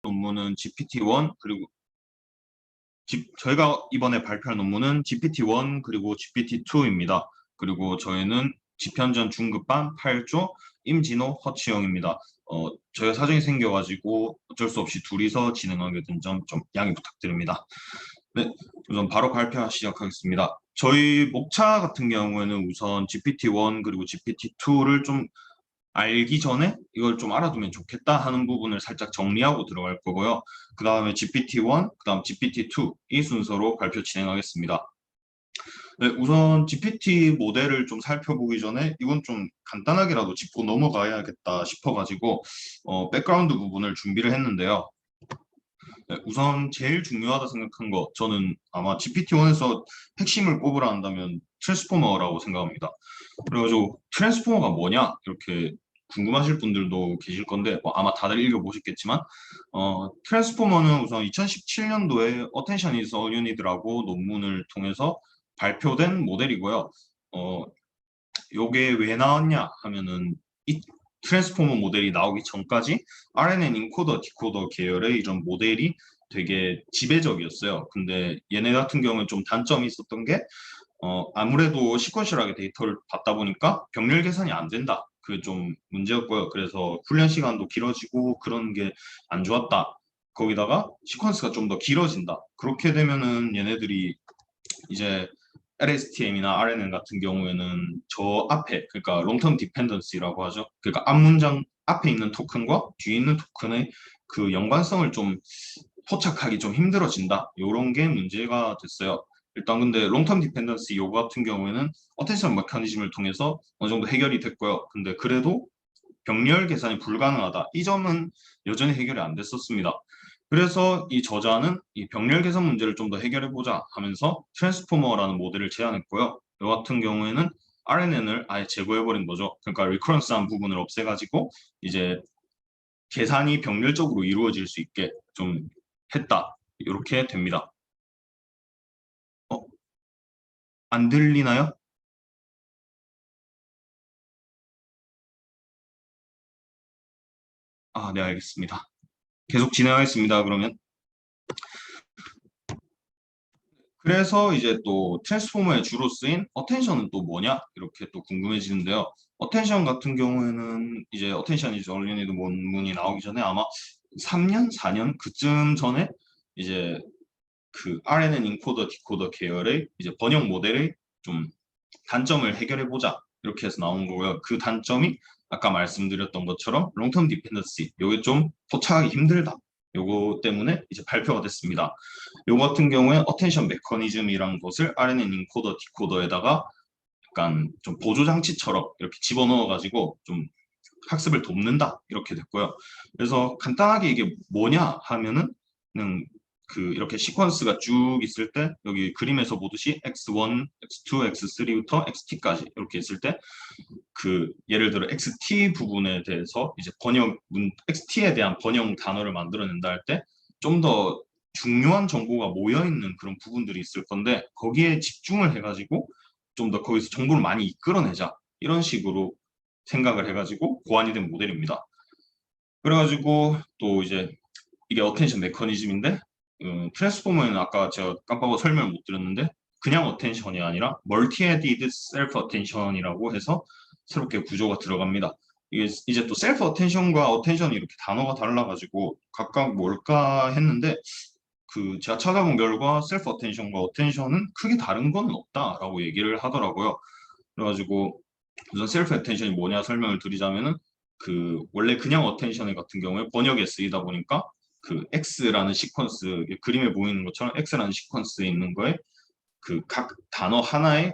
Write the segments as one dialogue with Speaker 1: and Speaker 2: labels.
Speaker 1: 논문은 GPT-1 그리고 저희가 이번에 발표할 논문은 GPT-1 그리고 GPT-2입니다. 그리고 저희는 집현전 중급반 8조 임진호 허치영입니다. 저희가 사정이 생겨가지고 어쩔 수 없이 둘이서 진행하게 된 점 좀 양해 부탁드립니다. 네, 우선 바로 발표 시작하겠습니다. 저희 목차 같은 경우에는 우선 GPT-1 그리고 GPT-2를 좀 알기 전에 이걸 좀 알아두면 좋겠다 하는 부분을 살짝 정리하고 들어갈 거고요. 그 다음에 GPT-1, 그 다음 GPT-2 이 순서로 발표 진행하겠습니다. 네, 우선 GPT 모델을 좀 살펴보기 전에 이건 좀 간단하게라도 짚고 넘어가야겠다 싶어가지고 백그라운드 부분을 준비를 했는데요. 네, 우선 제일 중요하다 생각한 거 저는 아마 GPT-1에서 핵심을 꼽으라 한다면 트랜스포머라고 생각합니다. 그래가지고 트랜스포머가 뭐냐 이렇게 궁금하실 분들도 계실 건데 아마 다들 읽어보셨겠지만 트랜스포머는 우선 2017년도에 Attention is all you need라고 논문을 통해서 발표된 모델이고요. 요게 왜 나왔냐 하면은 이 트랜스포머 모델이 나오기 전까지 RNN 인코더 디코더 계열의 이런 모델이 되게 지배적이었어요. 근데 얘네 같은 경우는 좀 단점이 있었던 게 아무래도 시퀀셜하게 데이터를 받다 보니까 병렬 계산이 안 된다. 그게 좀 문제였고요. 그래서 훈련 시간도 길어지고 그런 게 안 좋았다. 거기다가 시퀀스가 좀 더 길어진다. 그렇게 되면은 얘네들이 이제 LSTM이나 RNN 같은 경우에는 저 앞에 그러니까 롱텀 디펜던시라고 하죠. 그러니까 앞 문장 앞에 있는 토큰과 뒤에 있는 토큰의 그 연관성을 좀 포착하기 좀 힘들어진다. 이런 게 문제가 됐어요. 일단 근데 롱텀 디펜던시 요거 같은 경우에는 어텐션 메커니즘을 통해서 어느 정도 해결이 됐고요. 근데 그래도 병렬 계산이 불가능하다. 이 점은 여전히 해결이 안 됐었습니다. 그래서 이 저자는 이 병렬 계산 문제를 좀 더 해결해보자 하면서 트랜스포머라는 모델을 제안했고요. 이 같은 경우에는 RNN을 아예 제거해버린 거죠. 그러니까 리커런스한 부분을 없애가지고 이제 계산이 병렬적으로 이루어질 수 있게 좀 했다. 이렇게 됩니다. 안 들리나요? 아, 네, 알겠습니다. 계속 진행하겠습니다. 그러면. 그래서 이제 또 트랜스포머에 주로 쓰인 어텐션은 또 뭐냐? 이렇게 또 궁금해지는데요. 어텐션 같은 경우에는 이제 어텐션 이즈 얼리니드 논문이 나오기 전에 아마 3년, 4년 그쯤 전에 이제 그 RNN 인코더 디코더 계열의 이제 번역 모델의 좀 단점을 해결해 보자 이렇게 해서 나온 거고요. 그 단점이 아까 말씀드렸던 것처럼 롱텀 디펜던시 요게 좀 포착하기 힘들다. 요거 때문에 이제 발표가 됐습니다. 요거 같은 경우에 어텐션 메커니즘이란 것을 RNN 인코더 디코더에다가 약간 좀 보조 장치처럼 이렇게 집어넣어 가지고 좀 학습을 돕는다 이렇게 됐고요. 그래서 간단하게 이게 뭐냐 하면은 그냥 그 이렇게 시퀀스가 쭉 있을 때 여기 그림에서 보듯이 x1, x2, x3부터 xt까지 이렇게 있을 때 그 예를 들어 xt 부분에 대해서 이제 xt에 대한 번역 단어를 만들어낸다 할 때 좀 더 중요한 정보가 모여 있는 그런 부분들이 있을 건데 거기에 집중을 해가지고 좀 더 거기서 정보를 많이 이끌어내자 이런 식으로 생각을 해가지고 고안이 된 모델입니다. 그래가지고 또 이제 이게 어텐션 메커니즘인데 트랜스포머에는 아까 제가 깜빡하고 설명을 못 드렸는데 그냥 어텐션이 아니라 멀티-헤디드 셀프 어텐션이라고 해서 새롭게 구조가 들어갑니다. 이게 이제 또 셀프 어텐션과 어텐션이 이렇게 단어가 달라가지고 각각 뭘까 했는데 그 제가 찾아본 결과 셀프 어텐션과 어텐션은 크게 다른 건 없다라고 얘기를 하더라고요. 그래가지고 우선 셀프 어텐션이 뭐냐 설명을 드리자면은 그 원래 그냥 어텐션 같은 경우에 번역에 쓰이다 보니까 그 X라는 시퀀스 그림에 보이는 것처럼 X라는 시퀀스에 있는 거에 그 각 단어 하나에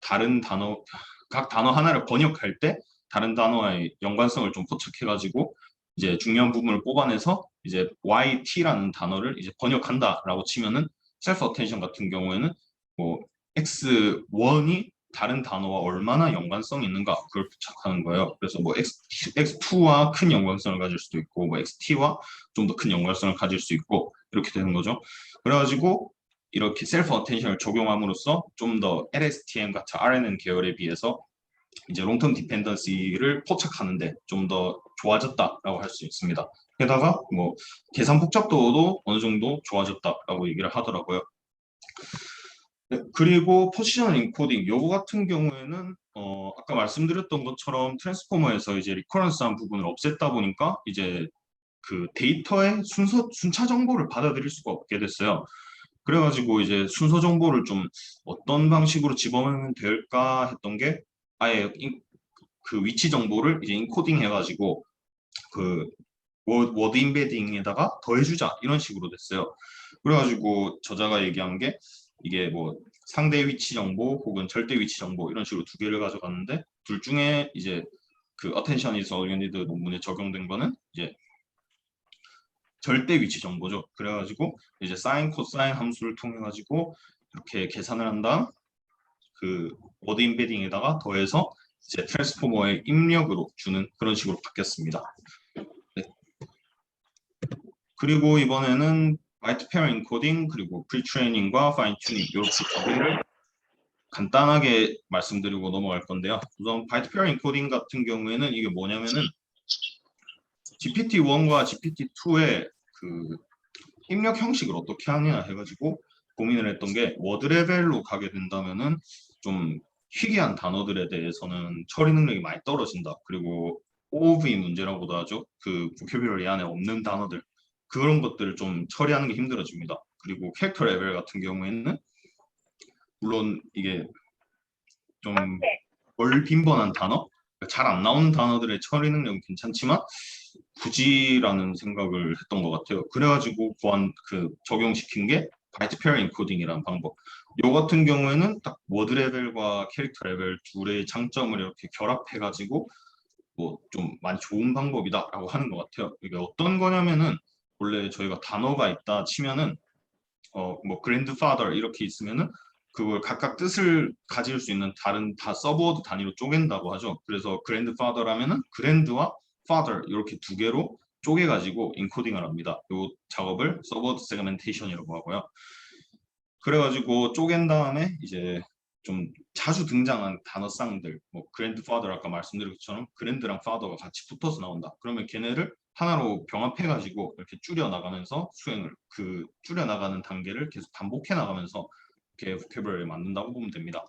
Speaker 1: 다른 단어 각 단어 하나를 번역할 때 다른 단어와의 연관성을 좀 포착해가지고 이제 중요한 부분을 뽑아내서 이제 YT라는 단어를 이제 번역한다라고 치면은 셀프 어텐션 같은 경우에는 뭐 X1이 다른 단어와 얼마나 연관성이 있는가 그걸 포착하는 거예요. 그래서 뭐 X2와 큰 연관성을 가질 수도 있고 뭐 XT와 좀 더 큰 연관성을 가질 수 있고 이렇게 되는 거죠. 그래가지고 이렇게 셀프 어텐션을 적용함으로써 좀 더 LSTM 같은 RNN 계열에 비해서 이제 롱텀 디펜던시를 포착하는데 좀 더 좋아졌다라고 할 수 있습니다. 게다가 뭐 계산 복잡도도 어느 정도 좋아졌다라고 얘기를 하더라고요. 네, 그리고 포지셔널 인코딩 요거 같은 경우에는 아까 말씀드렸던 것처럼 트랜스포머에서 이제 리커런스한 부분을 없앴다 보니까 이제 그 데이터의 순차 정보를 받아들일 수가 없게 됐어요. 그래가지고 이제 순서 정보를 좀 어떤 방식으로 집어넣으면 될까 했던 게 아예 그 위치 정보를 이제 인코딩 해가지고 그 워드 임베딩에다가 더해주자 이런 식으로 됐어요. 그래가지고 저자가 얘기한 게 이게 뭐 상대 위치 정보 혹은 절대 위치 정보 이런 식으로 두 개를 가져갔는데 둘 중에 이제 그 attention is all you need 논문에 적용된 거는 이제 절대 위치 정보죠. 그래가지고 이제 사인, 코사인 함수를 통해 가지고 이렇게 계산을 한 다음 그 워드 임베딩에다가 더해서 이제 트랜스포머의 입력으로 주는 그런 식으로 바뀌었습니다. 네. 그리고 이번에는 화이트 페어 인코딩 그리고 프리트레이닝과 파인 튜닝 이렇게 두 개를 간단하게 말씀드리고 넘어갈 건데요. 우선 화이트 페어 인코딩 같은 경우에는 이게 뭐냐면은 GPT-1과 GPT-2의 그 입력 형식을 어떻게 하냐 해가지고 고민을 했던 게 워드 레벨로 가게 된다면은 좀 희귀한 단어들에 대해서는 처리 능력이 많이 떨어진다. 그리고 OOV 문제라고도 하죠. 그 보캐뷸러리 안에 없는 단어들 그런 것들을 좀 처리하는 게 힘들어집니다. 그리고 캐릭터 레벨 같은 경우에는 물론 이게 좀 덜 빈번한 단어, 잘 안 나오는 단어들의 처리 능력은 괜찮지만 굳이라는 생각을 했던 것 같아요. 그래가지고 적용시킨 게 바이트 페어 인코딩이라는 방법. 요 같은 경우에는 딱 워드 레벨과 캐릭터 레벨 둘의 장점을 이렇게 결합해가지고 뭐 좀 많이 좋은 방법이다라고 하는 것 같아요. 이게 어떤 거냐면은 원래 저희가 단어가 있다 치면은 뭐 grandfather 이렇게 있으면은 그걸 각각 뜻을 가질 수 있는 다른 다 서브워드 단위로 쪼갠다고 하죠. 그래서 grandfather라면은 grand와 father 이렇게 두 개로 쪼개가지고 인코딩을 합니다. 이 작업을 서브워드 세그멘테이션이라고 하고요. 그래가지고 쪼갠 다음에 이제 좀 자주 등장한 단어쌍들, 뭐 grandfather 아까 말씀드린 것처럼 grand랑 father가 같이 붙어서 나온다. 그러면 걔네를 하나로 병합해가지고 이렇게 줄여 나가면서 줄여 나가는 단계를 계속 반복해 나가면서 이렇게 보캐블러리를 만든다고 보면 됩니다.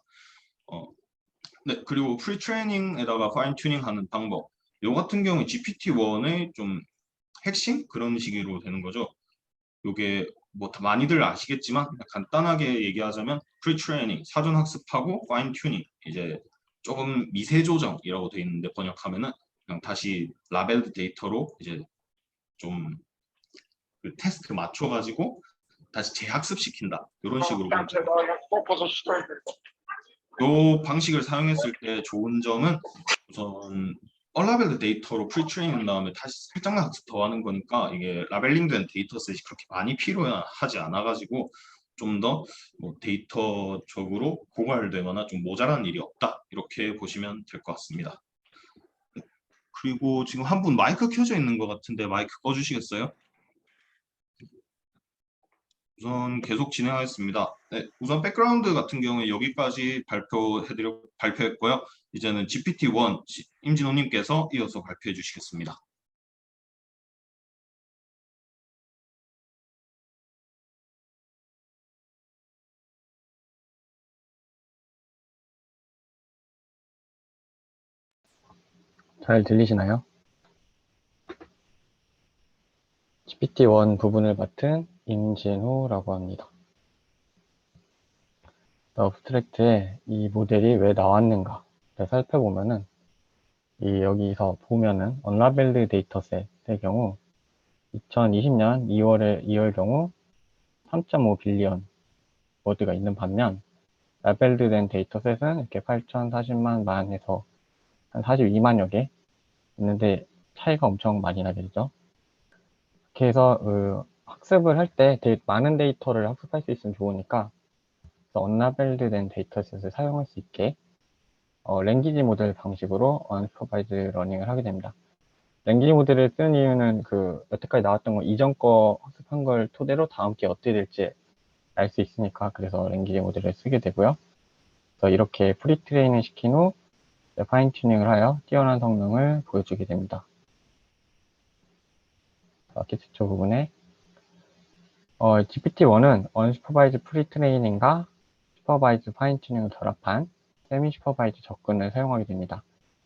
Speaker 1: 네, 그리고 프리트레이닝에다가 파인 튜닝하는 방법. 요 같은 경우에 GPT-1의 좀 핵심 그런 식으로 되는 거죠. 요게 뭐 많이들 아시겠지만 간단하게 얘기하자면 프리트레이닝 사전 학습하고 파인 튜닝 이제 조금 미세 조정이라고 되어 있는데 번역하면은 그냥 다시 라벨드 데이터로 이제 좀 그 테스트 맞춰가지고 다시 재학습시킨다 이런 식으로 보면 됩니다. 이 방식을 사용했을 때 좋은 점은 우선 얼라벨드 데이터로 프리트레이닝 다음에 다시 살짝만 학습 더 하는 거니까 이게 라벨링된 데이터셋이 그렇게 많이 필요하지 않아가지고 좀 더 뭐 데이터적으로 고갈되거나 좀 모자란 일이 없다 이렇게 보시면 될 것 같습니다. 그리고 지금 한 분 마이크 켜져 있는 것 같은데 마이크 꺼주시겠어요? 우선 계속 진행하겠습니다. 네, 우선 백그라운드 같은 경우에 여기까지 발표했고요. 이제는 GPT-1 임진호님께서 이어서 발표해 주시겠습니다.
Speaker 2: 잘 들리시나요? GPT-1 부분을 맡은 임진호라고 합니다. 어브스트랙트에 이 모델이 왜 나왔는가를 살펴보면은 여기서 보면은 언라벨드 데이터셋의 경우 2020년 2월 경우 3.5 빌리언 워드가 있는 반면 라벨드 된 데이터셋은 이렇게 8,040만 만에서 한 42만여 개 있는데 차이가 엄청 많이 나게 되죠. 이렇게 해서 학습을 할 때 되게 많은 데이터를 학습할 수 있으면 좋으니까 언라벨드 된 데이터셋을 사용할 수 있게 랭귀지 모델 방식으로 언슈퍼바이즈 러닝을 하게 됩니다. 랭귀지 모델을 쓴 이유는 여태까지 나왔던 거 이전 거 학습한 걸 토대로 다음 게 어떻게 될지 알 수 있으니까 그래서 랭귀지 모델을 쓰게 되고요. 그래서 이렇게 프리트레이닝 시킨 후 파인 튜닝을 하여 뛰어난 성능을 보여주게 됩니다. 아키텍처 부분에 GPT-1은 언슈퍼바이즈 프리트레이닝과 슈퍼바이즈 파인튜닝을 결합한 세미 슈퍼바이즈 접근을 사용하게 됩니다.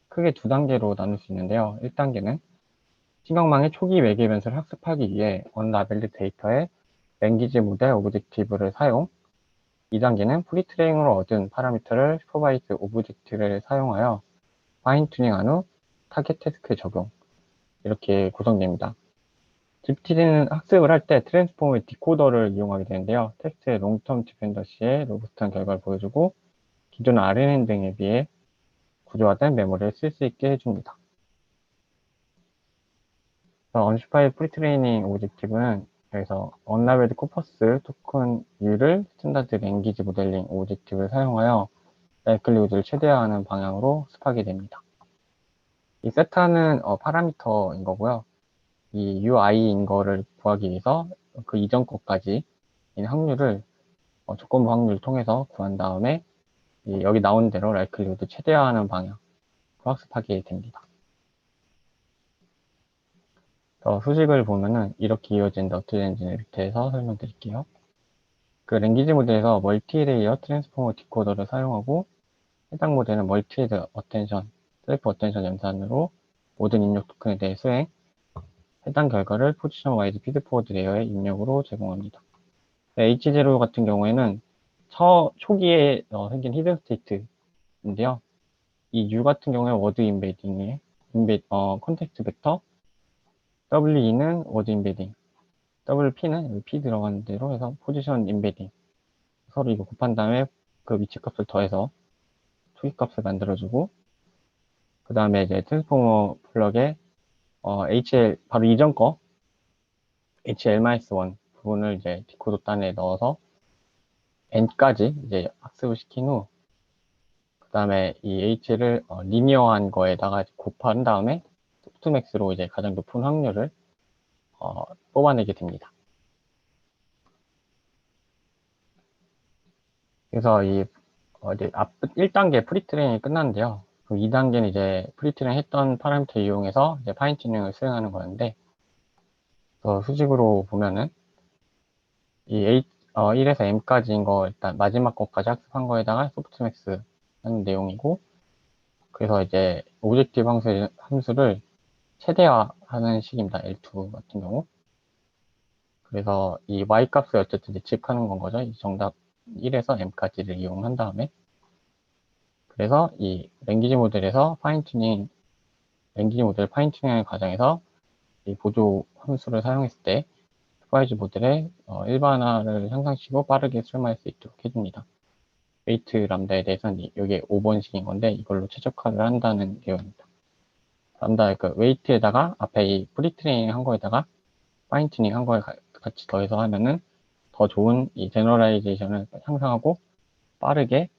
Speaker 2: 크게 두 단계로 나눌 수 있는데요. 1단계는 신경망의 초기 외계 변수를 학습하기 위해 언라벨드 데이터의 랭귀지 모델 오브젝티브를 사용, 2단계는 프리트레이닝으로 얻은 파라미터를 슈퍼바이즈 오브젝트를 사용하여 파인 튜닝한 후 타겟 태스크에 적용, 이렇게 구성됩니다. GPT는 학습을 할 때 트랜스포머의 디코더를 이용하게 되는데요. 텍스트의 롱텀 디펜더시의 로부스트한 결과를 보여주고 기존 RNN 등에 비해 구조화된 메모리를 쓸 수 있게 해줍니다. 언슈퍼바이즈 프리트레이닝 오브젝티브는 여기서 언라벨드 코퍼스 토큰 U를 스탠다드 랭귀지 모델링 오브젝티브를 사용하여 라이클리후드를 최대화하는 방향으로 습하게 됩니다. 이 세타는 파라미터인 거고요. 이 UI인 거를 구하기 위해서 그 이전 것까지 확률을 조건부 확률을 통해서 구한 다음에 여기 나온 대로 라이클리후드 최대화하는 방향으로 학습하게 됩니다. 수식을 보면은 이렇게 이어진다 어떻게 되는지 밑에서 설명드릴게요. 그 랭귀지 모델에서 멀티레이어 트랜스포머 디코더를 사용하고 해당 모델은 멀티헤드 어텐션, 셀프 어텐션 연산으로 모든 입력 토큰에 대해 수행, 해당 결과를 포지션 와이즈 피드포워드 레이어에 입력으로 제공합니다. H0 같은 경우에는 초기에 생긴 히든 스테이트인데요. 이 U 같은 경우에 워드 인베딩에 컨텍스트 벡터, W2는 워드 인베딩, WP는 여기 P 들어가는 대로 해서 포지션 인베딩, 서로 이거 곱한 다음에 그 위치 값을 더해서 초기 값을 만들어주고, 그 다음에 이제 트랜스포머 플럭에 HL 바로 이전 거 HL-1 부분을 이제 디코더 단에 넣어서 n까지 이제 학습을 시킨 후, 그 다음에 이 h를 리니어한 거에다가 곱한 다음에 소프트맥스로 이제 가장 높은 확률을 뽑아내게 됩니다. 그래서 이제 1단계 프리트레이닝이 끝났는데요. 그럼 2단계는 이제 프리트레이닝 했던 파라미터 이용해서 이제 파인튜닝을 수행하는 거였는데, 수식으로 보면은 이 1에서 m까지인 거 일단 마지막 것까지 학습한 거에다가 소프트맥스 하는 내용이고, 그래서 이제 오브젝티브 함수를 최대화하는 식입니다. L2 같은 경우. 그래서 이 y 값을 어쨌든 예측하는 건 거죠. 이 정답 1에서 m까지를 이용한 다음에. 그래서 이 랭귀지 모델에서 랭귀지 모델 파인튜닝하는 과정에서 이 보조 함수를 사용했을 때 슈퍼바이즈 모델의 일반화를 향상시키고 빠르게 수렴할 수 있도록 해줍니다. 웨이트 람다에 대해서는 여기에 5번식인 건데 이걸로 최적화를 한다는 내용입니다. 람다 그 웨이트에다가 앞에 이 프리트레이닝 한 거에다가 파인튜닝 한 거에 같이 더해서 하면은 더 좋은 이 제너럴라이제이션을 향상하고 빠르게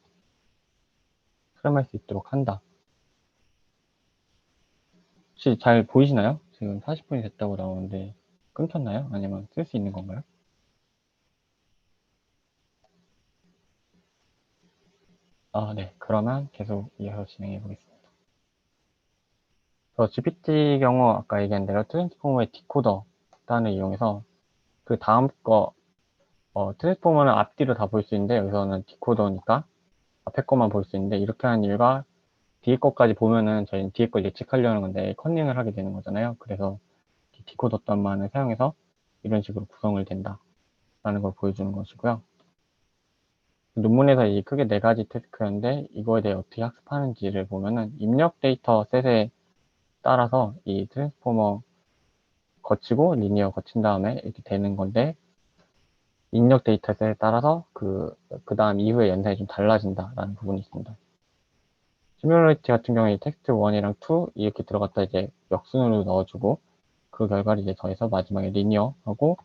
Speaker 2: 수렴할 수 있도록 한다. 혹시 잘 보이시나요? 지금 40분이 됐다고 나오는데 끊겼나요? 아니면 쓸 수 있는 건가요? 네. 그러면 계속 이어서 진행해 보겠습니다. GPT 경우 아까 얘기한 대로 트랜스포머의 디코더 단을 이용해서 그 다음 거 트랜스포머는 앞뒤로 다 볼 수 있는데 여기서는 디코더니까 앞에 것만 볼 수 있는데 이렇게 하는 이유가 뒤에 것까지 보면은 저희는 뒤에 걸 예측하려는 건데 컨닝을 하게 되는 거잖아요. 그래서 디코더 단만을 사용해서 이런 식으로 구성을 된다라는 걸 보여주는 것이고요. 논문에서 이 크게 네 가지 태스크였는데 이거에 대해 어떻게 학습하는지를 보면은 입력 데이터 셋에 따라서 이 트랜스포머 거치고 리니어 거친 다음에 이렇게 되는 건데 입력 데이터셋에 따라서 그 다음 이후의 연산이 좀 달라진다라는 부분이 있습니다. 시뮬러리티 같은 경우에 텍스트 1이랑 2 이렇게 들어갔다 이제 역순으로 넣어주고 그 결과를 이제 더해서 마지막에 리니어 하고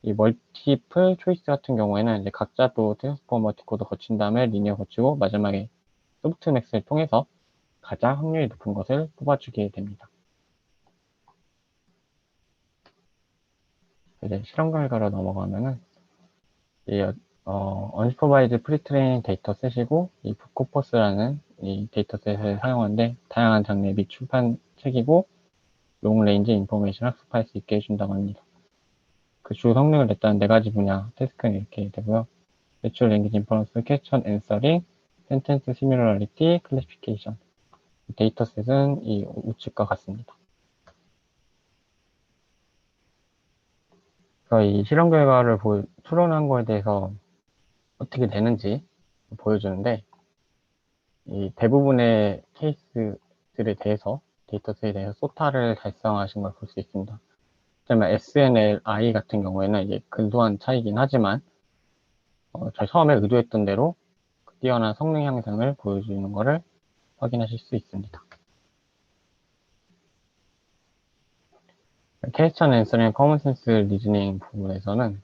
Speaker 2: 이 멀티플 초이스 같은 경우에는 이제 각자 또 트랜스포머 디코더 거친 다음에 리니어 거치고 마지막에 소프트맥스를 통해서 가장 확률이 높은 것을 뽑아주게 됩니다. 이제 실험 결과로 넘어가면은 이 unsupervised pre-trained 데이터셋이고 이 북코퍼스라는 이 데이터셋을 사용하는데 다양한 장르 및 출판 책이고 롱레인지 인포메이션 학습할 수 있게 해준다고 합니다. 그 주 성능을 냈다는 네 가지 분야 태스크는 이렇게 되고요. Natural Language Inference, Question Answering, Sentence Similarity, Classification. 데이터셋은 이 우측과 같습니다. 그래서 이 실험 결과를 추론한 거에 대해서 어떻게 되는지 보여주는데, 이 대부분의 케이스들에 대해서 데이터셋에 대해서 소타를 달성하신 걸 볼 수 있습니다. 그다음에 SNLI 같은 경우에는 이제 근소한 차이긴 하지만 저희 처음에 의도했던 대로 뛰어난 성능 향상을 보여주는 것을 확인하실 수 있습니다. 퀘스천 앤서링 커먼센스 리즈닝 부분에서는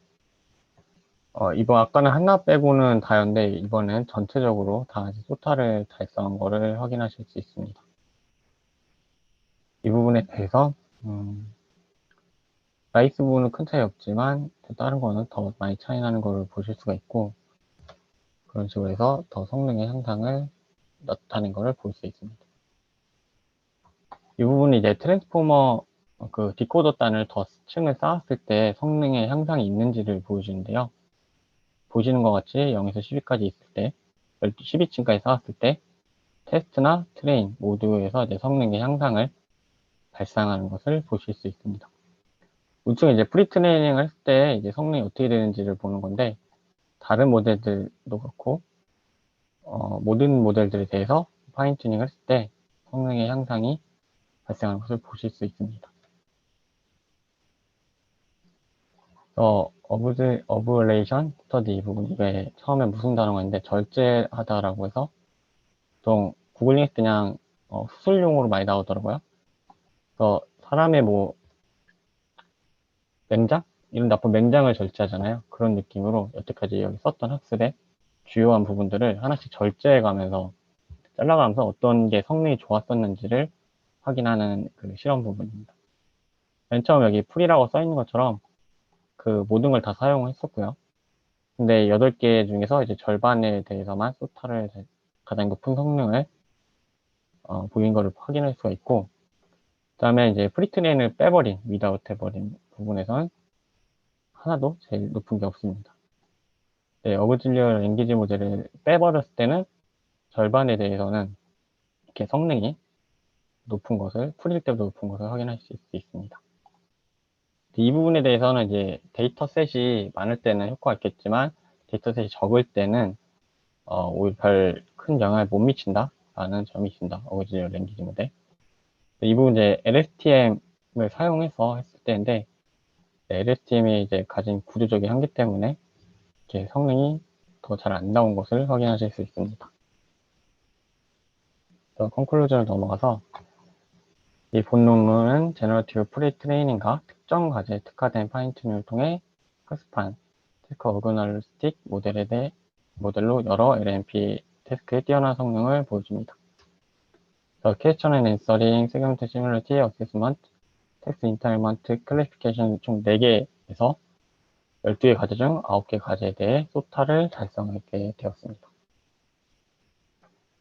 Speaker 2: 이번 아까는 하나 빼고는 다였는데 이번엔 전체적으로 다 소타를 달성한 것을 확인하실 수 있습니다. 이 부분에 대해서 라이스 부분은 큰 차이 없지만 다른 거는 더 많이 차이 나는 것을 보실 수가 있고, 그런 식으로 해서 더 성능의 향상을 나타낸 것을 볼 수 있습니다. 이 부분이 이제 트랜스포머 그 디코더 단을 더 층을 쌓았을 때 성능의 향상이 있는지를 보여주는데요. 보시는 것 같이 0에서 10위까지 있을 때, 12층까지 쌓았을 때 테스트나 트레인 모두에서 이제 성능의 향상을 발생하는 것을 보실 수 있습니다. 우측은 이제 프리트레이닝을 했을 때 이제 성능이 어떻게 되는지를 보는 건데, 다른 모델들도 그렇고 모든 모델들에 대해서 파인 튜닝을 했을 때 성능의 향상이 발생하는 것을 보실 수 있습니다. 어브레이션 스터디 이 부분, 이게 처음에 무슨 단어가 있는데 절제하다라고 해서 보통 구글링에서 그냥 수술용으로 많이 나오더라고요. 그래서 사람의 뭐 맹장? 이런 나쁜 맹장을 절제하잖아요. 그런 느낌으로 여태까지 여기 썼던 학습의 주요한 부분들을 하나씩 절제해가면서 잘라가면서 어떤 게 성능이 좋았었는지를 확인하는 그 실험 부분입니다. 맨 처음 여기 풀이라고 써 있는 것처럼 그 모든 걸 다 사용했었고요. 근데 8개 중에서 이제 절반에 대해서만 소타를 가장 높은 성능을 보인 것을 확인할 수가 있고, 그 다음에 이제 프리트레인을 빼버린, 위다웃 해버린 부분에서는 하나도 제일 높은 게 없습니다. 네, 어그질리어 랭귀지 모델을 빼버렸을 때는 절반에 대해서는 이렇게 성능이 높은 것을, 풀일 때보다 높은 것을 확인하실 수 있습니다. 이 부분에 대해서는 이제 데이터셋이 많을 때는 효과가 있겠지만 데이터셋이 적을 때는 오히려 별 큰 영향을 못 미친다 라는 점이 있습니다. 어그질리어 랭귀지 모델. 이 부분 이제 LSTM을 사용해서 했을 때인데, LSTM이 이제 가진 구조적인 한계 때문에 이렇게 성능이 더 잘 안 나온 것을 확인하실 수 있습니다. 컨클루전을 넘어가서 이 본 논문은 제너러티브 프리트레이닝과 특정 과제에 특화된 파인튜닝을 통해 학습한 테스크 어그널리스틱 모델로 여러 LMP 태스크의 뛰어난 성능을 보여줍니다. Question and Answering, Segment Similarity Assessment, Text Entitlement, Classification 총 4개에서 12개 과제 중 9개 과제에 대해 소타를 달성하게 되었습니다.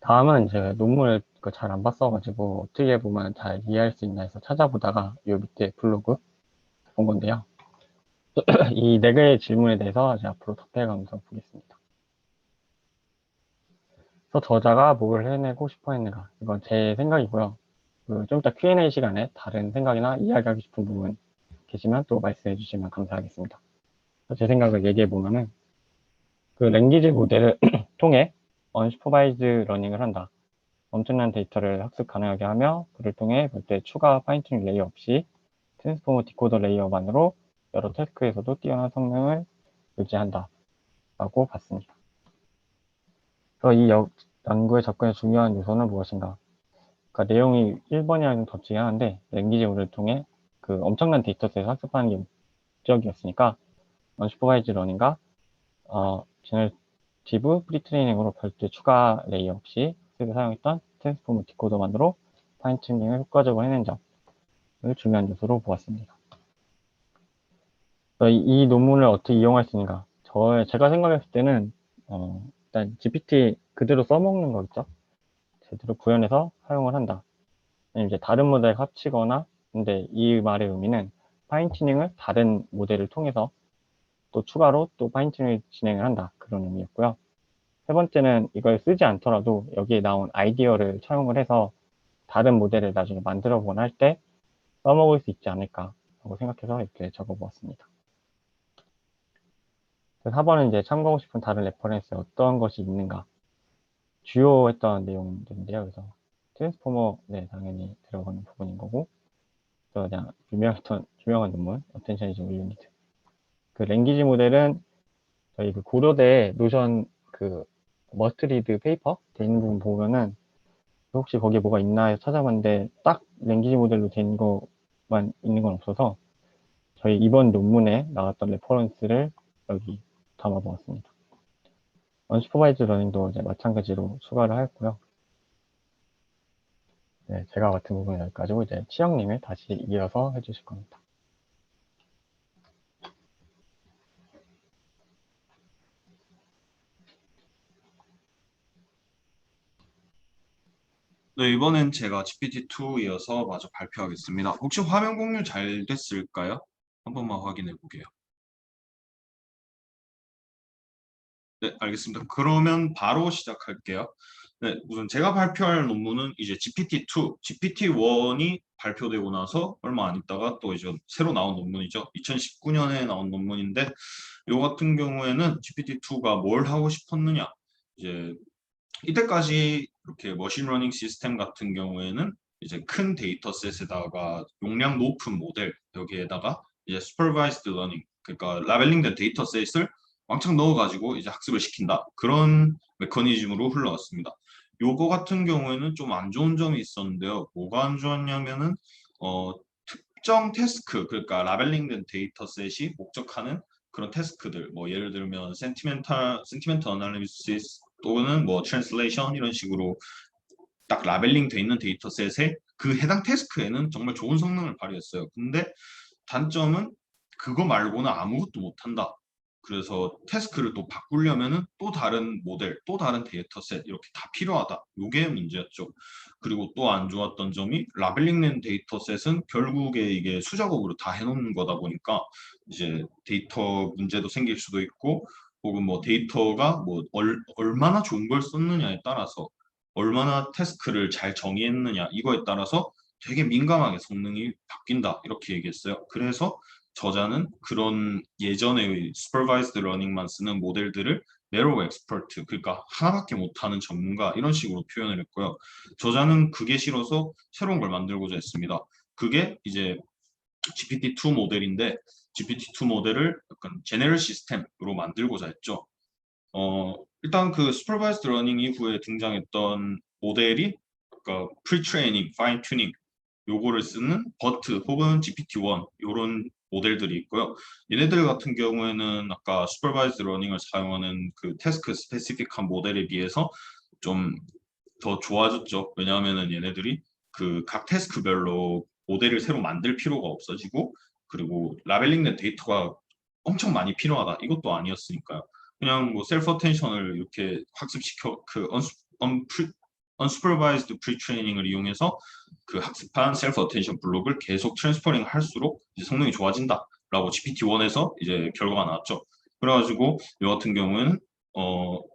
Speaker 2: 다음은 제가 논문을 잘 안 봤어가지고 어떻게 보면 잘 이해할 수 있나 해서 찾아보다가 이 밑에 블로그 본 건데요. 이 4개의 질문에 대해서 제가 앞으로 답해가면서 보겠습니다. 그래서 저자가 뭘 해내고 싶어 했는가, 이건 제 생각이고요. 좀 이따 Q&A 시간에 다른 생각이나 이야기하고 싶은 부분 계시면 또 말씀해 주시면 감사하겠습니다. 제 생각을 얘기해 보면은 그 랭귀지 모델을 통해 언슈퍼바이즈 러닝을 한다. 엄청난 데이터를 학습 가능하게 하며 그를 통해 별도의 추가 파인튜닝 레이어 없이 트랜스포머 디코더 레이어만으로 여러 태스크에서도 뛰어난 성능을 유지한다 라고 봤습니다. 그래서 이 연구의 접근의 중요한 요소는 무엇인가? 그러니까 내용이 1번이 아니라 덧치기 하는데 랭귀지 모델을 통해 그 엄청난 데이터셋을 학습하는 게 목적이었으니까 언슈퍼바이즈 러닝과 제너러티브 프리트레이닝으로 별도의 추가 레이어 없이 학습에 사용했던 트랜스포머 디코더만으로 파인튜닝을 효과적으로 해낸 점을 중요한 요소로 보았습니다. 이 논문을 어떻게 이용할 수 있는가? 제가 생각했을 때는 일단 GPT 그대로 써먹는 거 있죠? 제대로 구현해서 사용을 한다. 아니면 이제 다른 모델 합치거나 근데 이 말의 의미는 파인튜닝을 다른 모델을 통해서 또 추가로 또 파인튜닝을 진행을 한다. 그런 의미였고요. 세 번째는 이걸 쓰지 않더라도 여기에 나온 아이디어를 차용을 해서 다른 모델을 나중에 만들어 보거나 할 때 써먹을 수 있지 않을까라고 생각해서 이렇게 적어보았습니다. 4번은 이제 참고하고 싶은 다른 레퍼런스에 어떤 것이 있는가 주요했던 내용들인데요. 그래서 트랜스포머 네 당연히 들어가는 부분인 거고 또 그냥 유명한 논문 어텐션 이즈 올 유니드 그 랭귀지 모델은 저희 그 고려대 노션 그 머스트리드 페이퍼 돼 있는 부분 보면은 혹시 거기에 뭐가 있나 해서 찾아봤는데 딱 랭귀지 모델로 된 거만 있는 건 없어서 저희 이번 논문에 나왔던 레퍼런스를 여기 담아보았습니다. 언슈퍼바이즈 러닝도 이제 마찬가지로 추가를 하였고요. 네, 제가 같은 부분은 여기까지고 이제 치영님이 다시 이어서 해주실 겁니다.
Speaker 1: 네, 이번엔 제가 GPT-2 이어서 마저 발표하겠습니다. 혹시 화면 공유 잘 됐을까요? 한 번만 확인해 보게요. 네, 알겠습니다. 그러면 바로 시작할게요. 네, 우선 제가 발표할 논문은 이제 GPT-2, GPT-1이 발표되고 나서 얼마 안 있다가 또 이제 새로 나온 논문이죠. 2019년에 나온 논문인데 이 같은 경우에는 GPT-2가 뭘 하고 싶었느냐. 이제 이때까지 이렇게 머신러닝 시스템 같은 경우에는 이제 큰 데이터셋에다가 용량 높은 모델 여기에다가 이제 supervised learning 그러니까 라벨링된 데이터셋을 왕창 넣어가지고 이제 학습을 시킨다 그런 메커니즘으로 흘러왔습니다. 요거 같은 경우에는 좀 안 좋은 점이 있었는데요. 뭐가 안 좋았냐면은 특정 태스크 그러니까 라벨링된 데이터셋이 목적하는 그런 태스크들 뭐 예를 들면 센티멘탈 어널리시스 또는 뭐 트랜슬레이션 이런 식으로 딱 라벨링 돼 있는 데이터셋에 그 해당 태스크에는 정말 좋은 성능을 발휘했어요. 근데 단점은 그거 말고는 아무것도 못한다. 그래서 태스크를 또 바꾸려면은 또 다른 모델, 또 다른 데이터셋 이렇게 다 필요하다. 이게 문제였죠. 그리고 또 안 좋았던 점이 라벨링된 데이터셋은 결국에 이게 수작업으로 다 해놓는 거다 보니까 이제 데이터 문제도 생길 수도 있고 혹은 뭐 데이터가 뭐 얼마나 좋은 걸 썼느냐에 따라서 얼마나 태스크를 잘 정의했느냐 이거에 따라서 되게 민감하게 성능이 바뀐다 이렇게 얘기했어요. 그래서 저자는 그런 예전의 supervised learning만 쓰는 모델들을 narrow expert 그러니까 하나밖에 못하는 전문가 이런 식으로 표현을 했고요. 저자는 그게 싫어서 새로운 걸 만들고자 했습니다. 그게 이제 GPT-2 모델인데 GPT-2 모델을 약간 제네럴 시스템으로 만들고자 했죠. 일단 그 supervised learning 이후에 등장했던 모델이 그러니까 pre-training, fine-tuning 요거를 쓰는 BERT 혹은 GPT-1 요런 모델들이 있고요. 얘네들 같은 경우에는 아까 supervised learning을 사용하는 그 태스크 스페시픽한 모델에 비해서 좀 더 좋아졌죠. 왜냐하면은 얘네들이 그 각 태스크별로 모델을 새로 만들 필요가 없어지고 그리고 라벨링된 데이터가 엄청 많이 필요하다. 이것도 아니었으니까요. 그냥 뭐 셀프 어텐션을 이렇게 학습시켜 그 unsupervised pre-training을 이용해서 그 학습한 셀프 어텐션 블록을 계속 트랜스퍼링 할수록 이제 성능이 좋아진다라고 GPT-1에서 이제 결과가 나왔죠. 그래가지고 이 같은 경우는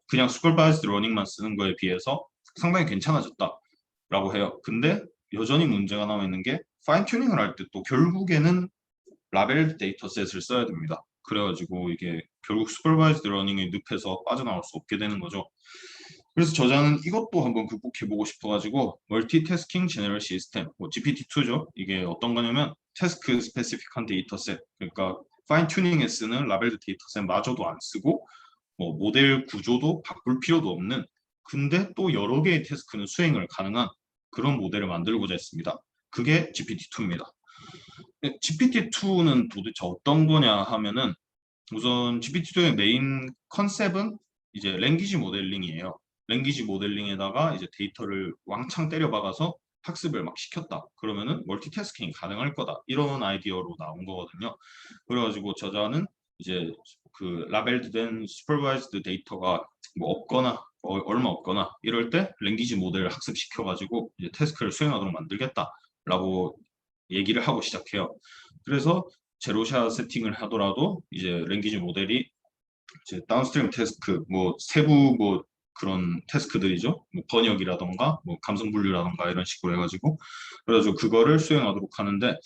Speaker 1: 그냥 supervised learning만 쓰는 거에 비해서 상당히 괜찮아졌다라고 해요. 근데 여전히 문제가 남아 있는 게 파인 튜닝을 할 때 또 결국에는 라벨 데이터셋을 써야 됩니다. 그래가지고 이게 결국 슈퍼바이즈드 러닝의 늪에서 빠져나올 수 없게 되는 거죠. 그래서 저자는 이것도 한번 극복해보고 싶어가지고 멀티태스킹 제너럴 시스템, 뭐 GPT-2죠. 이게 어떤 거냐면 태스크 스페시픽한 데이터셋, 그러니까 파인 튜닝에 쓰는 라벨드 데이터셋마저도 안 쓰고 뭐 모델 구조도 바꿀 필요도 없는 근데 또 여러 개의 태스크는 수행을 가능한 그런 모델을 만들고자 했습니다. 그게 GPT-2입니다. GPT-2는 도대체 어떤 거냐 하면은 우선 GPT-2의 메인 컨셉은 이제 랭귀지 모델링이에요. 랭귀지 모델링에다가 이제 데이터를 왕창 때려박아서 학습을 막 시켰다. 그러면은 멀티태스킹이 가능할 거다. 이런 아이디어로 나온 거거든요. 그래가지고 저자는 이제 그 라벨된 슈퍼바이즈드 데이터가 뭐 없거나 얼마 없거나 이럴 때 랭귀지 모델을 학습시켜가지고 이제 태스크를 수행하도록 만들겠다라고 얘기를 하고 시작해요. 그래서 제로샷 세팅을 하더라도 이제 랭귀지 모델이 이제 다운스트림 태스크, 뭐 세부 뭐 그런 태스크들이죠. 뭐 번역이라던가 뭐 감성 분류라던가 이런 식으로 해가지고 그래가지고 그거를 수행하도록 하는데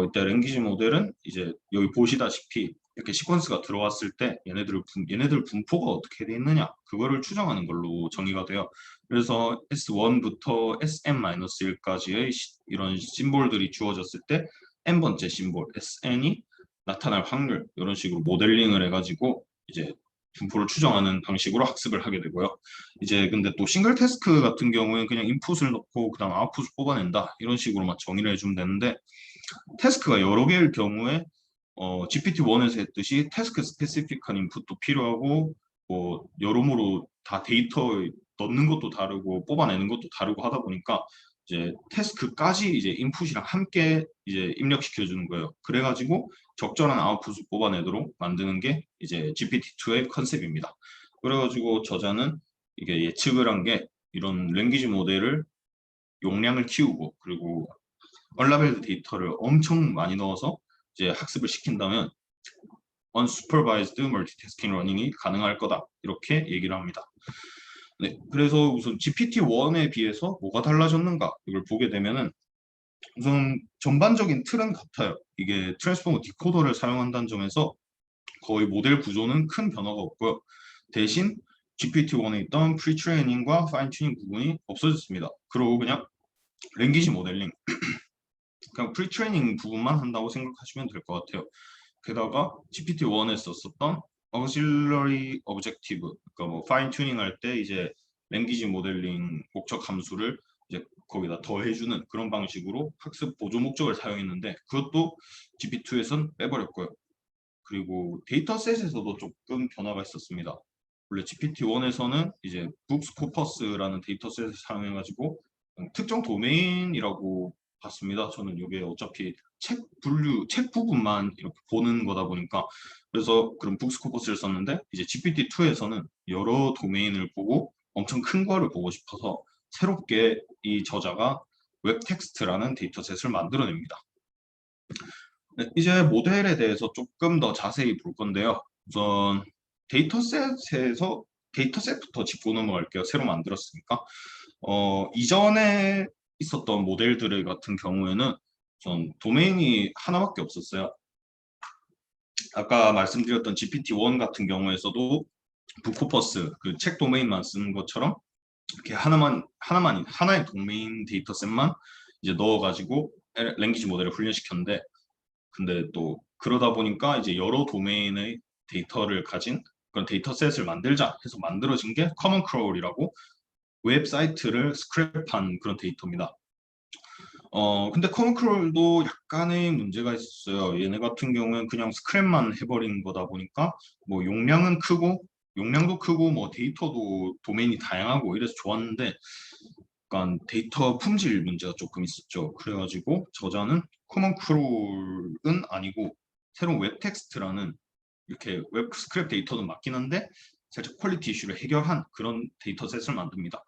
Speaker 1: 이때 랭귀지 모델은 이제 여기 보시다시피 이렇게 시퀀스가 들어왔을 때 얘네들 분포가 어떻게 돼 있느냐 그거를 추정하는 걸로 정의가 돼요. 그래서 S1부터 SM-1까지의 이런 심볼들이 주어졌을 때 n번째 심볼 SN이 나타날 확률 이런 식으로 모델링을 해가지고 이제 분포를 추정하는 방식으로 학습을 하게 되고요. 이제 근데 또 싱글 태스크 같은 경우에는 그냥 인풋을 넣고 그다음 아웃풋을 뽑아낸다 이런 식으로만 정의를 해주면 되는데 태스크가 여러 개일 경우에 GPT-1에서 했듯이 태스크 스페시픽한 인풋도 필요하고 뭐 여러모로 다 데이터 넣는 것도 다르고 뽑아내는 것도 다르고 하다 보니까 이제 태스크까지 이제 인풋이랑 함께 이제 입력시켜 주는 거예요. 그래가지고 적절한 아웃풋을 뽑아내도록 만드는 게 이제 GPT-2의 컨셉입니다. 그래가지고 저자는 이게 예측을 한 게 이런 랭귀지 모델을 용량을 키우고 그리고 얼라벨드 데이터를 엄청 많이 넣어서 이제 학습을 시킨다면 unsupervised multitasking 러닝이 가능할 거다 이렇게 얘기를 합니다. 네, 그래서 우선 GPT-1에 비해서 뭐가 달라졌는가 이걸 보게 되면은 우선 전반적인 틀은 같아요. 이게 트랜스포머 디코더를 사용한다는 점에서 거의 모델 구조는 큰 변화가 없고요. 대신 GPT-1에 있던 프리트레이닝과 파인 튜닝 부분이 없어졌습니다. 그리고 그냥 랭귀지 모델링, 그냥 프리트레이닝 부분만 한다고 생각하시면 될 것 같아요. 게다가 GPT-1에 썼었던 auxiliary objective, 그러니까 뭐 파인 튜닝 할 때 이제 랭귀지 모델링 목적 함수를 이제 거기다 더해주는 그런 방식으로 학습 보조 목적을 사용했는데 그것도 GPT-2에선 빼버렸고요. 그리고 데이터셋에서도 조금 변화가 있었습니다. 원래 GPT-1에서는 이제 북스 코퍼스라는 데이터셋을 사용해가지고 특정 도메인이라고 봤습니다. 저는 이게 어차피 책 분류, 책 부분만 이렇게 보는 거다 보니까 그래서 그런 북스 코퍼스를 썼는데 이제 GPT-2에서는 여러 도메인을 보고 엄청 큰 거를 보고 싶어서 새롭게 이 저자가 웹 텍스트라는 데이터셋을 만들어냅니다. 네, 이제 모델에 대해서 조금 더 자세히 볼 건데요. 우선 데이터셋부터 짚고 넘어갈게요. 새로 만들었으니까. 이전에 있었던 모델들 같은 경우에는 전 도메인이 하나밖에 없었어요. 아까 말씀드렸던 GPT-1 같은 경우에서도 북코퍼스 그 책 도메인만 쓰는 것처럼 이렇게 하나의 도메인 데이터셋만 이제 넣어가지고 랭귀지 모델을 훈련시켰는데 근데 또 그러다 보니까 이제 여러 도메인의 데이터를 가진 그런 데이터셋을 만들자 해서 만들어진 게 커먼 크롤이라고 웹사이트를 스크랩한 그런 데이터입니다. 근데 커먼 크롤도 약간의 문제가 있었어요. 얘네 같은 경우는 그냥 스크랩만 해버린 거다 보니까 뭐 용량도 크고 뭐 데이터도 도메인이 다양하고 이래서 좋았는데 약간 데이터 품질 문제가 조금 있었죠. 그래가지고 저자는 커먼 크롤은 아니고 새로운 웹 텍스트라는 이렇게 웹 스크랩 데이터는 맞긴 한데 살짝 퀄리티 이슈를 해결한 그런 데이터셋을 만듭니다.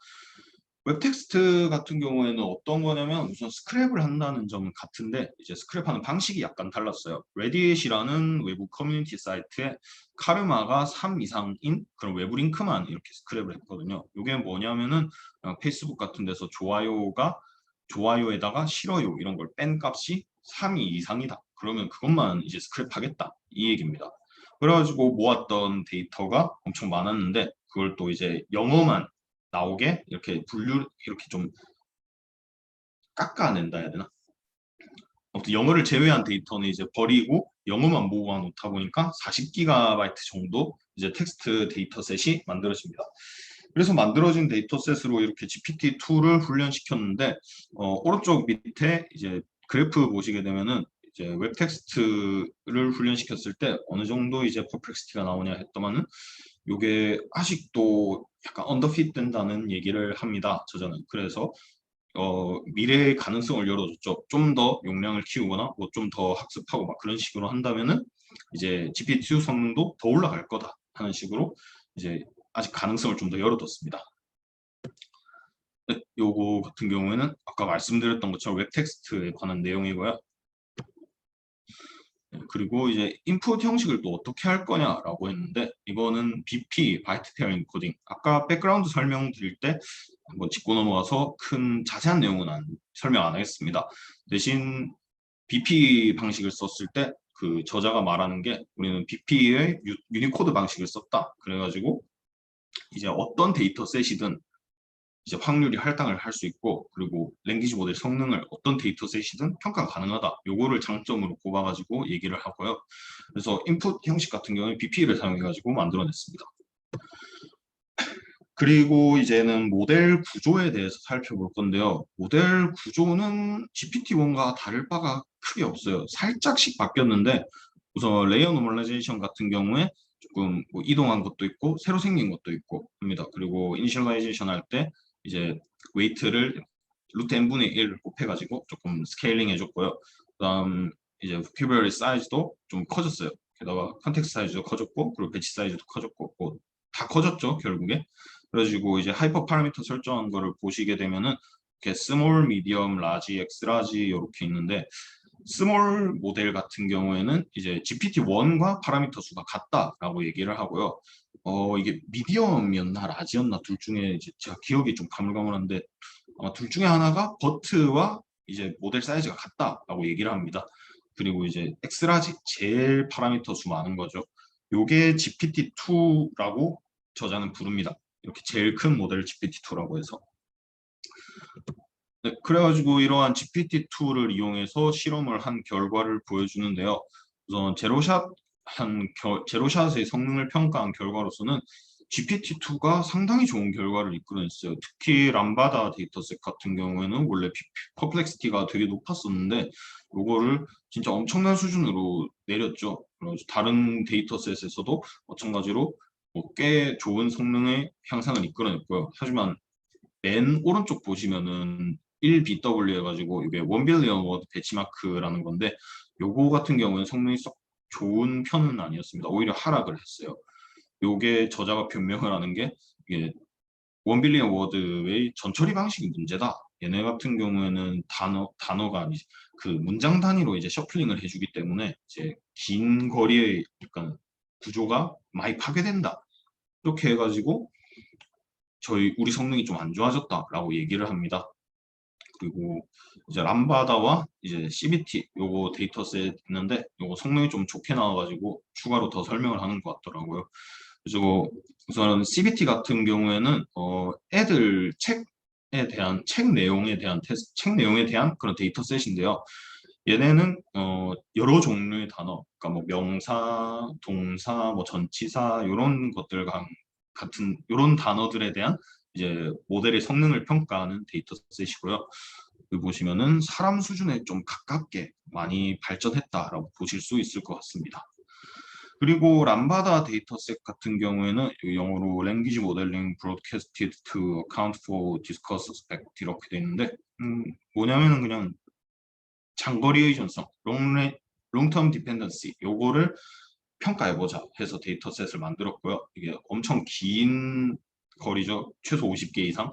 Speaker 1: 웹 텍스트 같은 경우에는 어떤 거냐면 우선 스크랩을 한다는 점은 같은데 이제 스크랩하는 방식이 약간 달랐어요. 레딧이라는 외부 커뮤니티 사이트에 카르마가 3 이상인 그런 외부 링크만 이렇게 스크랩을 했거든요. 이게 뭐냐면은 페이스북 같은 데서 좋아요에다가 싫어요 이런 걸 뺀 값이 3이 이상이다. 그러면 그것만 이제 스크랩하겠다 이 얘기입니다. 그래가지고 모았던 데이터가 엄청 많았는데 그걸 또 이제 영어만 나오게 이렇게 이렇게 좀 깎아낸다 해야 되나? 아무튼 영어를 제외한 데이터는 이제 버리고 영어만 모아 놓다 보니까 40GB 정도 이제 텍스트 데이터셋이 만들어집니다. 그래서 만들어진 데이터셋으로 이렇게 GPT-2를 훈련시켰는데 오른쪽 밑에 이제 그래프 보시게 되면은 이제 웹 텍스트를 훈련시켰을 때 어느 정도 이제 퍼플렉시티가 나오냐 했더만은 요게 아직도 약간 언더핏 된다는 얘기를 합니다. 저자는. 그래서 미래의 가능성을 열어줬죠. 좀 더 용량을 키우거나 뭐 좀 더 학습하고 막 그런 식으로 한다면은 이제 GPT-2 성능도 더 올라갈 거다 하는 식으로 이제 아직 가능성을 좀 더 열어뒀습니다. 네, 요거 같은 경우에는 아까 말씀드렸던 것처럼 웹 텍스트에 관한 내용이고요. 그리고 이제 인풋 형식을 또 어떻게 할 거냐라고 했는데 이거는 BP, 바이트 페어 인코딩. 아까 백그라운드 설명드릴 때 한번 짚고 넘어가서 큰 자세한 내용은 설명 안 하겠습니다. 대신 BP 방식을 썼을 때 그 저자가 말하는 게 우리는 BP의 유니코드 방식을 썼다. 그래가지고 이제 어떤 데이터셋이든 이제 확률이 할당을 할 수 있고 그리고 랭귀지 모델 성능을 어떤 데이터셋이든 평가 가능하다. 요거를 장점으로 꼽아가지고 얘기를 하고요. 그래서 인풋 형식 같은 경우에 BP를 사용해가지고 만들어냈습니다. 그리고 이제는 모델 구조에 대해서 살펴볼 건데요. 모델 구조는 GPT-1과 다를 바가 크게 없어요. 살짝씩 바뀌었는데 우선 레이어 노멀라이제이션 같은 경우에 조금 뭐 이동한 것도 있고 새로 생긴 것도 있고 합니다. 그리고 이니셜라이제이션 할 때 이제 웨이트를 루트 n분의 1 곱해가지고 조금 스케일링 해줬고요. 그다음 이제 vocabulary 사이즈도 좀 커졌어요. 게다가 컨텍스트 사이즈도 커졌고 그리고 배치 사이즈도 커졌고 뭐다 커졌죠 결국에. 그래가지고 이제 하이퍼 파라미터 설정한 거를 보시게 되면은 이렇게 스몰, 미디엄, 라지, 엑스라지 이렇게 있는데 스몰 모델 같은 경우에는 이제 GPT-1과 파라미터 수가 같다라고 얘기를 하고요. 이게 미디엄이었나 라지였나 둘 중에 이제 제가 기억이 좀 가물가물한데 아마 둘 중에 하나가 버트와 이제 모델 사이즈가 같다라고 얘기를 합니다. 그리고 이제 엑스라지 제일 파라미터 수 많은 거죠. 요게 GPT-2라고 저자는 부릅니다. 이렇게 제일 큰 모델 GPT-2라고 해서. 네, 그래가지고 이러한 GPT-2를 이용해서 실험을 한 결과를 보여주는데요. 우선 제로샷의 성능을 평가한 결과로서는 GPT-2가 상당히 좋은 결과를 이끌어냈어요. 특히 람바다 데이터셋 같은 경우에는 원래 퍼플렉시티가 되게 높았었는데 이거를 진짜 엄청난 수준으로 내렸죠. 그래서 다른 데이터셋에서도 마찬가지로 뭐꽤 좋은 성능의 향상을 이끌어냈고요. 하지만 맨 오른쪽 보시면은 1BW 해가지고 이게 1빌리언 워드 배치마크라는 건데 요거 같은 경우는 성능이 썩 좋은 편은 아니었습니다. 오히려 하락을 했어요. 요게 저자가 변명을 하는 게 이게 1빌리언 워드의 전처리 방식이 문제다. 얘네 같은 경우에는 단어가 아니지 그 문장 단위로 이제 셔플링을 해주기 때문에 이제 긴 거리의 약간 구조가 많이 파괴된다. 이렇게 해가지고 우리 성능이 좀 안 좋아졌다라고 얘기를 합니다. 그리고 이제 람바다와 이제 CBT 요거 데이터셋 있는데 요거 성능이 좀 좋게 나와가지고 추가로 더 설명을 하는 것 같더라고요. 그래서 우선 CBT 같은 경우에는 애들 책 내용에 대한 책 내용에 대한 그런 데이터셋인데요. 얘네는 여러 종류의 단어, 그러니까 뭐 명사, 동사, 뭐 전치사 이런 것들 같은 이런 단어들에 대한 이제 모델의 성능을 평가하는 데이터셋이고요. 여기 보시면은 사람 수준에 좀 가깝게 많이 발전했다라고 보실 수 있을 것 같습니다. 그리고 람바다 데이터셋 같은 경우에는 영어로 Language Modeling Broadcasted to Account for Discourse Aspect 이렇게 돼 있는데 뭐냐면은 그냥 장거리 의존성, 롱텀 디펜던시 요거를 평가해보자 해서 데이터셋을 만들었고요. 이게 엄청 긴 거리죠. 최소 50개 이상.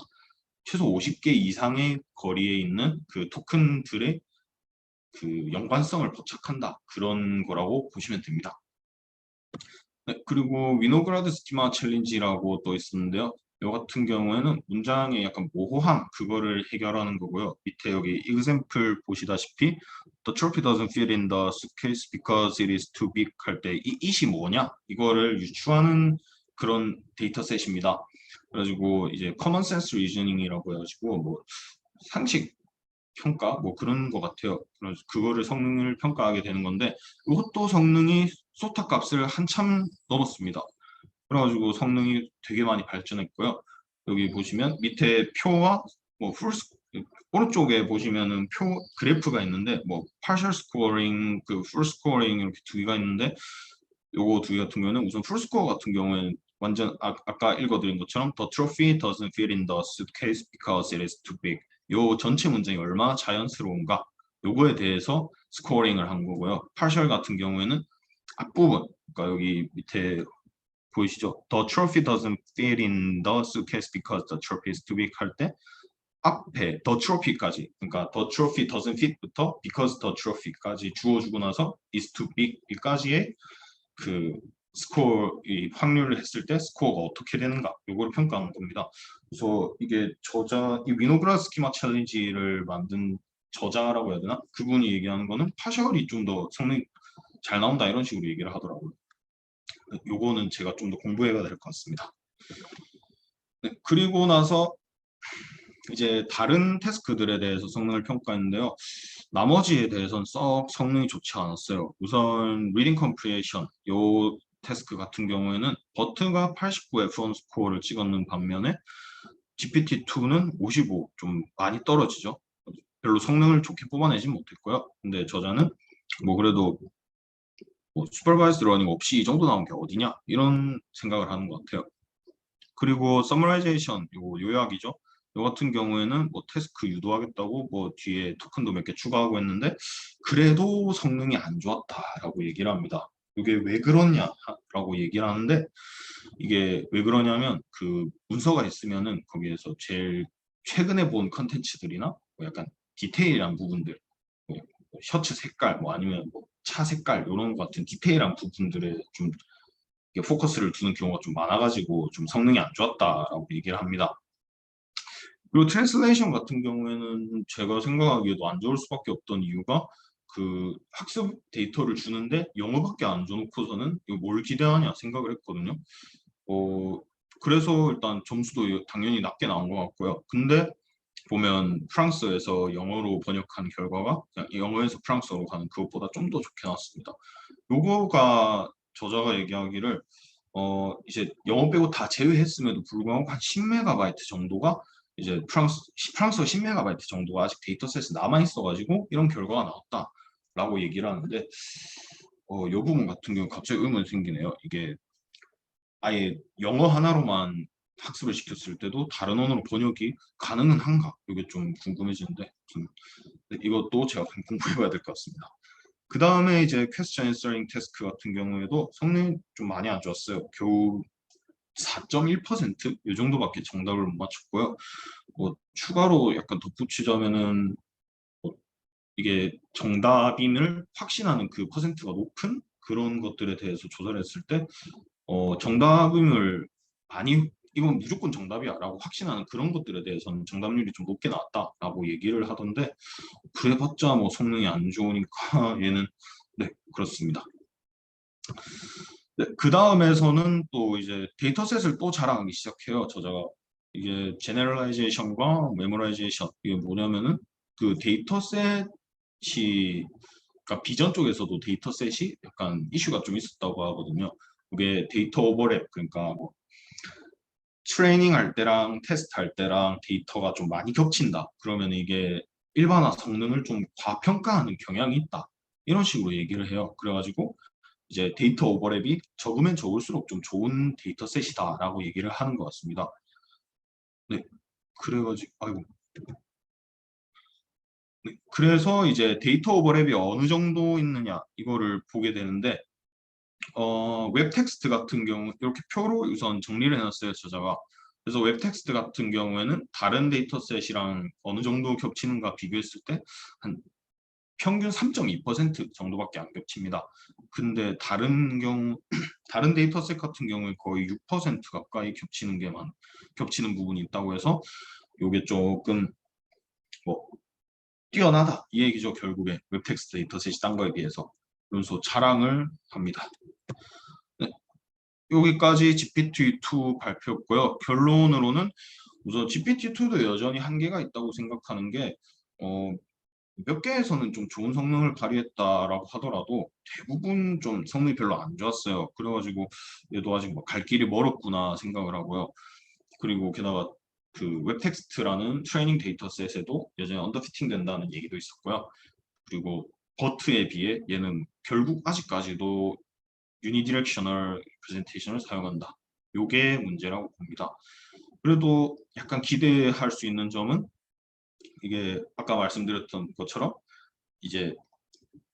Speaker 1: 최소 50개 이상의 거리에 있는 그 토큰들의 그 연관성을 포착한다. 그런 거라고 보시면 됩니다. 네, 그리고 위노그라드 스키마 챌린지라고 또 있었는데요. 이 같은 경우에는 문장의 약간 모호함 그거를 해결하는 거고요. 밑에 여기 example 보시다시피 the trophy doesn't fit in the suitcase because it is too big 할 때 이 it이 뭐냐 이거를 유추하는 그런 데이터셋입니다. 그래가지고 이제 common sense reasoning이라고 해가지고 뭐 상식 평가 뭐 그런 것 같아요. 그래서 그거를 성능을 평가하게 되는 건데 이것도 성능이 소타 값을 한참 넘었습니다. 그래가지고 성능이 되게 많이 발전했고요. 여기 보시면 밑에 표와 뭐 오른쪽에 보시면은 표 그래프가 있는데 뭐 partial scoring, 그 full scoring 이렇게 두 개가 있는데 요거 두 개 같은 경우는 우선 풀 스코어 같은 경우에는 완전 아까 읽어드린 것처럼 the trophy doesn't fit in the suitcase because it is too big. 요 전체 문장이 얼마나 자연스러운가 요거에 대해서 스코어링을 한 거고요. partial 같은 경우에는 앞부분 그러니까 여기 밑에 보이시죠? The trophy doesn't fit in the suitcase because the trophy is too big 할 때 앞에 the trophy까지, 그러니까 the trophy doesn't fit부터 because the trophy까지 주어주고 나서 is too big까지의 그 스코어 이 확률을 했을 때 스코어가 어떻게 되는가 요거를 평가하는 겁니다. 그래서 이게 저자 이 위노그라드 스키마 챌린지를 만든 저자라고 해야 되나? 그분이 얘기하는 거는 파셜이 좀 더 성능이 잘 나온다 이런 식으로 얘기를 하더라고요. 요거는 제가 좀 더 공부해야 될 것 같습니다. 네, 그리고 나서 이제 다른 태스크들에 대해서 성능을 평가했는데요. 나머지에 대해서는 썩 성능이 좋지 않았어요. 우선 리딩 컴프리헤이션 요 태스크 같은 경우에는 버트가 89 F1 스코어를 찍었는 반면에 GPT-2는 55, 좀 많이 떨어지죠. 별로 성능을 좋게 뽑아내진 못했고요. 근데 저자는 뭐 그래도 뭐 슈퍼바이스드 러닝 없이 이 정도 나온 게 어디냐 이런 생각을 하는 것 같아요. 그리고 서머라이제이션 요약이죠. 요 같은 경우에는 뭐 태스크 유도하겠다고 뭐 뒤에 토큰도 몇 개 추가하고 했는데 그래도 성능이 안 좋았다라고 얘기를 합니다. 이게 왜 그러냐라고 얘기를 하는데 이게 왜 그러냐면 그 문서가 있으면은 거기에서 제일 최근에 본 컨텐츠들이나 뭐 약간 디테일한 부분들 뭐 셔츠 색깔 뭐 아니면 뭐 차 색깔 이런 것 같은 디테일한 부분들에 좀 포커스를 두는 경우가 좀 많아가지고 좀 성능이 안 좋았다라고 얘기를 합니다. 그리고 트랜슬레이션 같은 경우에는 제가 생각하기에도 안 좋을 수밖에 없던 이유가 그 학습 데이터를 주는데 영어밖에 안 줘놓고서는 이거 뭘 기대하냐 생각을 했거든요. 어, 그래서 일단 점수도 당연히 낮게 나온 것 같고요. 근데 보면 프랑스에서 영어로 번역한 결과가 그냥 영어에서 프랑스어로 가는 그것보다 좀 더 좋게 나왔습니다. 요거가 저자가 얘기하기를 이제 영어 빼고 다 제외했음에도 불구하고 한 10메가바이트 정도가 이제 프랑스어 10메가바이트 정도가 아직 데이터셋에 남아 있어가지고 이런 결과가 나왔다라고 얘기를 하는데 이 부분 같은 경우 갑자기 의문이 생기네요. 이게 아예 영어 하나로만 학습을 시켰을 때도 다른 언어로 번역이 가능은 한가? 이게 좀 궁금해지는데 이것도 제가 좀 공부해봐야 될 것 같습니다. 그 다음에 이제 퀘스천 앤서링 태스크 같은 경우에도 성능이 좀 많이 안 좋았어요. 겨우 4.1%이 정도밖에 정답을 못 맞췄고요. 뭐 추가로 약간 덧붙이자면은 뭐 이게 정답임을 확신하는 그 퍼센트가 높은 그런 것들에 대해서 조사를 했을 때 정답임을 많이 이건 무조건 정답이야라고 확신하는 그런 것들에 대해서는 정답률이 좀 높게 나왔다라고 얘기를 하던데 그래봤자 뭐 성능이 안 좋으니까 얘는 네 그렇습니다. 네, 그 다음에서는 또 이제 데이터셋을 또 자랑하기 시작해요. 저자가 이게 제너럴라이제이션과 메모라이제이션 이게 뭐냐면은 그 데이터셋이 그러니까 비전 쪽에서도 데이터셋이 약간 이슈가 좀 있었다고 하거든요. 그게 데이터 오버랩 그러니까 뭐 트레이닝 할 때랑 테스트 할 때랑 데이터가 좀 많이 겹친다. 그러면 이게 일반화 성능을 좀 과평가하는 경향이 있다. 이런 식으로 얘기를 해요. 그래가지고 이제 데이터 오버랩이 적으면 적을수록 좀 좋은 데이터셋이다라고 얘기를 하는 것 같습니다. 네, 그래가지고 아이고. 네, 그래서 이제 데이터 오버랩이 어느 정도 있느냐 이거를 보게 되는데 웹 텍스트 같은 경우 이렇게 표로 우선 정리를 해놨어요 저자가. 그래서 웹 텍스트 같은 경우에는 다른 데이터셋이랑 어느 정도 겹치는가 비교했을 때 한 평균 3.2% 정도밖에 안 겹칩니다. 근데 다른 경우 다른 데이터셋 같은 경우에 거의 6% 가까이 겹치는 부분이 있다고 해서 이게 조금 뭐 뛰어나다 이 얘기죠. 결국에 웹 텍스트 데이터셋이 딴 거에 비해서. 그래서 자랑을 합니다. 네, 여기까지 GPT-2 발표였고요. 결론으로는 우선 GPT-2도 여전히 한계가 있다고 생각하는 게 몇 개에서는 좀 좋은 성능을 발휘했다라고 하더라도 대부분 좀 성능이 별로 안 좋았어요. 그래가지고 얘도 아직 뭐 갈 길이 멀었구나 생각을 하고요. 그리고 게다가 그 웹텍스트라는 트레이닝 데이터셋에도 여전히 언더피팅 된다는 얘기도 있었고요. 그리고 버트에 비해 얘는 결국 아직까지도 유니디렉셔널 프레젠테이션을 사용한다. 요게 문제라고 봅니다. 그래도 약간 기대할 수 있는 점은 이게 아까 말씀드렸던 것처럼 이제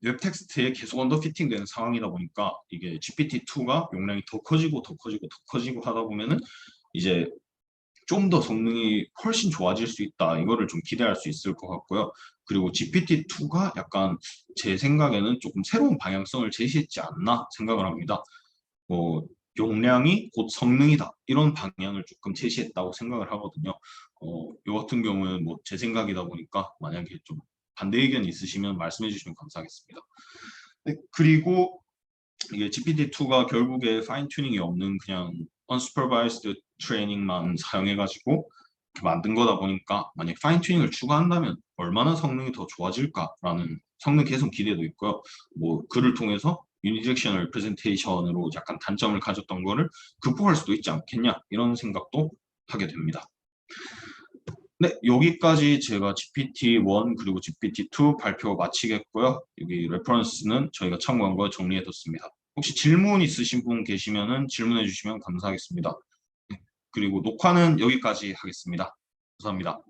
Speaker 1: 웹 텍스트에 계속 언더피팅 되는 상황이다 보니까 이게 GPT-2가 용량이 더 커지고 더 커지고 더 커지고 하다 보면은 이제 좀 더 성능이 훨씬 좋아질 수 있다. 이거를 좀 기대할 수 있을 것 같고요. 그리고 GPT-2가 약간 제 생각에는 조금 새로운 방향성을 제시했지 않나 생각을 합니다. 뭐 용량이 곧 성능이다. 이런 방향을 조금 제시했다고 생각을 하거든요. 이 같은 경우는 뭐 제 생각이다 보니까 만약에 좀 반대 의견이 있으시면 말씀해 주시면 감사하겠습니다. 네, 그리고 이게 GPT-2가 결국에 파인 튜닝이 없는 그냥 unsupervised 트레이닝만 사용해가지고 이렇게 만든 거다 보니까 만약 파인 튜닝을 추가한다면 얼마나 성능이 더 좋아질까라는 성능 개선 기대도 있고요. 뭐 그를 통해서 유니렉셔널 프레젠테이션으로 약간 단점을 가졌던 거를 극복할 수도 있지 않겠냐 이런 생각도 하게 됩니다. 네, 여기까지 제가 GPT-1 그리고 GPT-2 발표 마치겠고요. 여기 레퍼런스는 저희가 참고한 거 정리해뒀습니다. 혹시 질문 있으신 분 계시면은 질문해 주시면 감사하겠습니다. 네, 그리고 녹화는 여기까지 하겠습니다. 감사합니다.